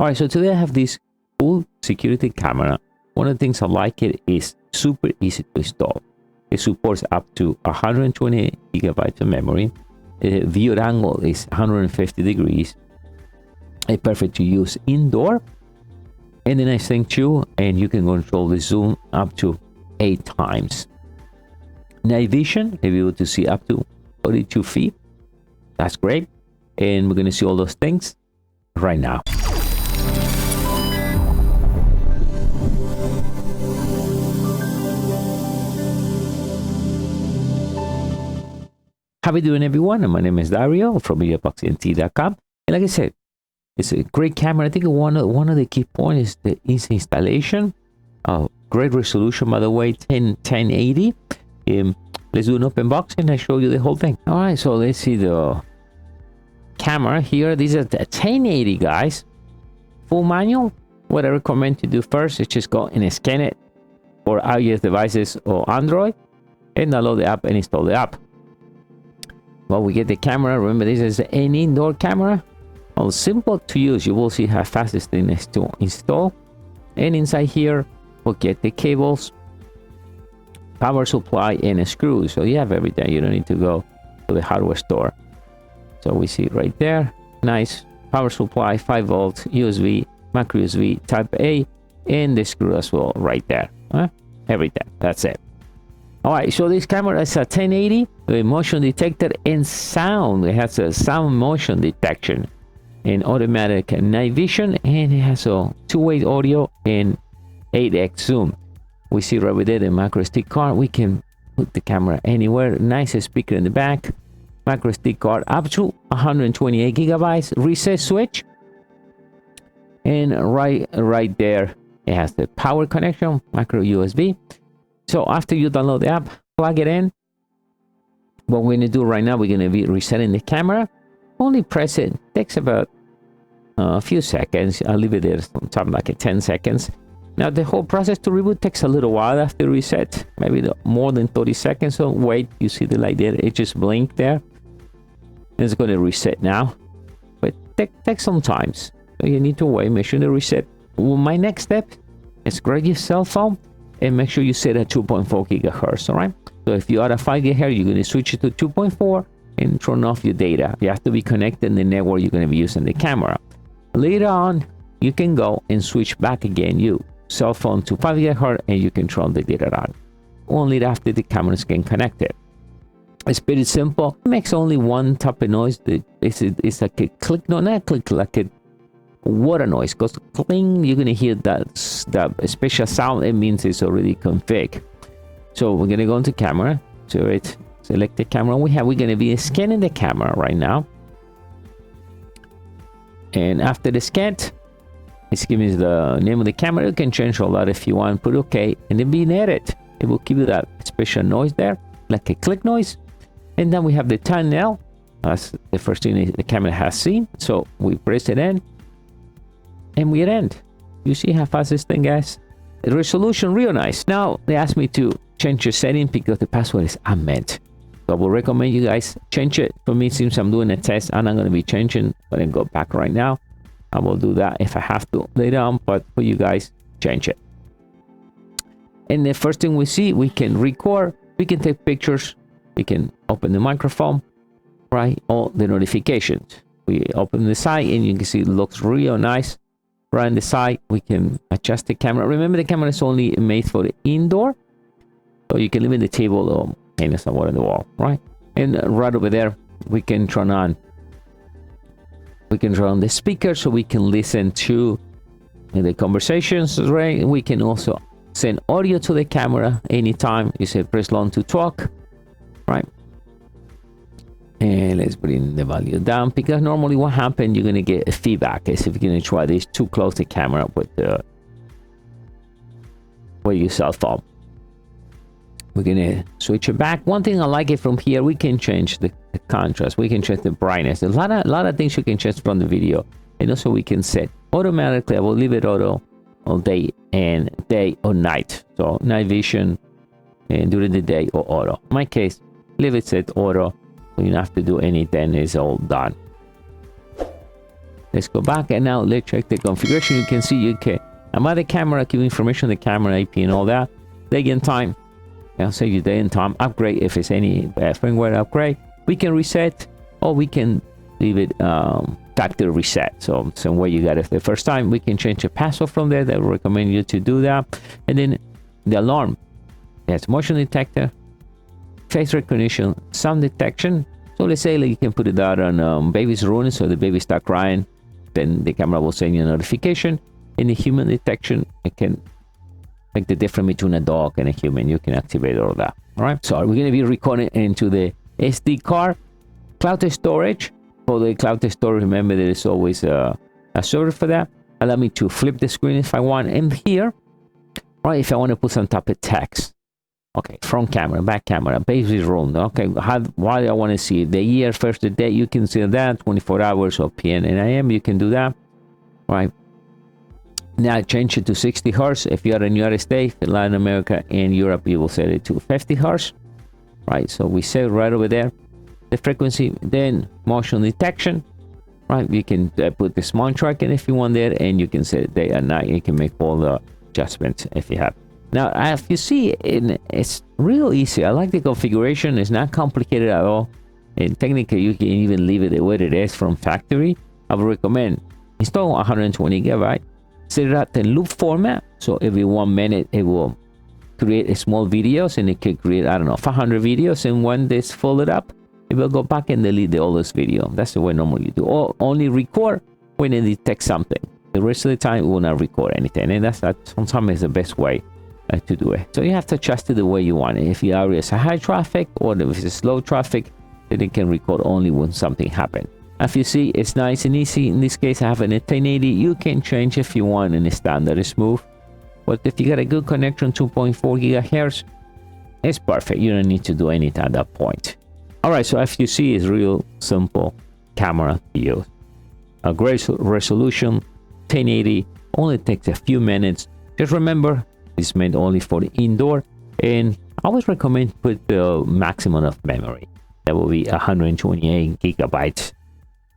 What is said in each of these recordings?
All right, so today I have this full security camera. One of the things I like it is super easy to install. It supports up to 128 gigabytes of memory. The view angle is 150 degrees. It's perfect to use indoor. And the nice thing too, and you can control the zoom up to 8 times. Night vision, you'll be able to see up to 42 feet. That's great. And we're going to see all those things right now. How are you doing, everyone? My name is Dario from mediaboxentlab. And like I said, it's a great camera. I think one of the key points is the easy installation. Great resolution, by the way, 1080. Let's do an open box and I show you the whole thing. All right, so let's see the camera here. These are the 1080, guys. Full manual. What I recommend to do first is just go and scan it for iOS devices or Android, and download the app and install the app. Well, we get the camera. Remember, this is an indoor camera. Well, simple to use. You will see how fast this thing is to install. And inside here, we'll get the cables, power supply, and a screw. So you have everything. You don't need to go to the hardware store. So we see right there. Nice power supply, 5 volts, USB, micro USB, Type A, and the screw as well right there. Everything. That's it. All right, so this camera is a 1080 with motion detector and sound. It has a sound motion detection and automatic night vision, and it has a 2-way audio and 8x zoom. We see right there the micro SD card. We can put the camera anywhere. Nice speaker in the back. Micro SD card up to 128 gigabytes. Reset switch, and right there it has the power connection, micro USB. So after you download the app, plug it in. What we're going to do right now, we're going to be resetting the camera. Only press it. Takes about a few seconds. I'll leave it there something like 10 seconds. Now the whole process to reboot takes a little while after reset, maybe more than 30 seconds. So wait, you see the light there, it just blinked there. It's going to reset now, but takes some time. So you need to wait, make sure to reset. Well, my next step is grab your cell phone and make sure you set at 2.4 gigahertz. All right, so if you are at 5 gigahertz, you're going to switch it to 2.4 and turn off your data. You have to be connected in the network you're going to be using the camera. Later on, you can go and switch back again your cell phone to 5 gigahertz and you can turn the data on. Only after the cameras get connected. It's pretty simple. It makes only one type of noise. It's like a click, no, not a click, like a water noise. Because cling, you're gonna hear that special sound. It means it's already configured. So we're gonna go into camera. So it select the camera we're gonna be scanning the camera right now. And after the scan, it's giving us the name of the camera. You can change a lot if you want. Put OK, and then be in edit. It will give you that special noise there, like a click noise. And then we have the thumbnail. That's the first thing the camera has seen. So we press it in, and we end. You see how fast this thing is? The resolution real nice. Now they asked me to change your setting because the password is unmet. So I will recommend you guys change it. For me, since I'm doing a test, I'm not going to be changing. But then go back right now. I will do that if I have to later on, but for you guys, change it. And the first thing we see, we can record, we can take pictures, we can open the microphone, right? All the notifications. We open the side and you can see it looks real nice. Right on the side, we can adjust the camera. Remember, the camera is only made for the indoor, so you can leave it in the table or hang it somewhere on the wall, right? And right over there, we can turn on. We can turn on the speaker so we can listen to the conversations, right? We can also send audio to the camera anytime. You say press long to talk, right? And let's bring the value down because normally what happens, you're going to get a feedback as if you're going to try this too close to the camera with your cell phone. We're gonna switch it back. One thing I like it from here, we can change the contrast, we can change the brightness. A lot of things you can change from the video, and also we can set automatically. I will leave it auto all day or night. So night vision and during the day or auto. In my case, leave it set auto. So you don't have to do anything. It's all done. Let's go back, and now let's check the configuration. You can see you can about the camera, give information on the camera, IP and all that. Day and time. I'll say you day and time. Upgrade if it's any firmware upgrade. We can reset, or we can leave it factory reset. So some way you got it the first time. We can change the password from there. I recommend you to do that. And then the alarm. Yes, motion detector, face recognition, sound detection. So let's say like you can put it out on baby's room, so the baby start crying, then the camera will send you a notification. In the human detection, it can make the difference between a dog and a human. You can activate all that. All right. So we're going to be recording into the SD card. Cloud storage. For the cloud storage, remember there is always a server for that. Allow me to flip the screen if I want. And here, right, if I want to put some type of text. Okay, front camera, back camera, baby's room. Okay, why I want to see the year, first the day, you can see that. 24 hours or PM and AM, you can do that. All right. Now change it to 60 hertz. If you are in the United States, Latin America, and Europe, you will set it to 50 hertz. Right, so we set it right over there. The frequency, then motion detection. Right, you can put the smart tracking if you want there, and you can set it day and night. You can make all the adjustments if you have. Now, as you see, it's real easy. I like the configuration. It's not complicated at all. And technically, you can even leave it the way it is from factory. I would recommend install 120 gigabyte. Set it up in loop format. So every 1 minute, it will create a small videos, and it can create, I don't know, 500 videos. And when this folded up, it will go back and delete the oldest video. That's the way normally you do. Or only record when it detects something. The rest of the time, it will not record anything. And that sometimes is the best way to do it. So you have to adjust it the way you want it. If your area is a high traffic, or if it's slow traffic, then it can record only when something happens. As you see, it's nice and easy. In this case, I have an 1080. You can change if you want in the standard smooth. But if you got a good connection, 2.4 gigahertz, it's perfect. You don't need to do anything at that point. All right, so as you see, it's real simple camera to use. A great resolution, 1080, only takes a few minutes. Just remember, it's meant only for the indoor, and I always recommend put the maximum of memory. That will be 128 gigabytes.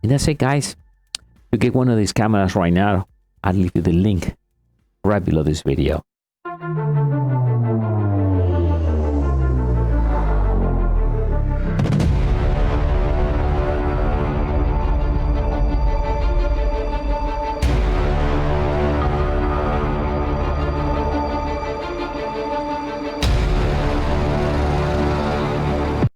And that's it, guys. To get one of these cameras right now, I'll leave you the link right below this video.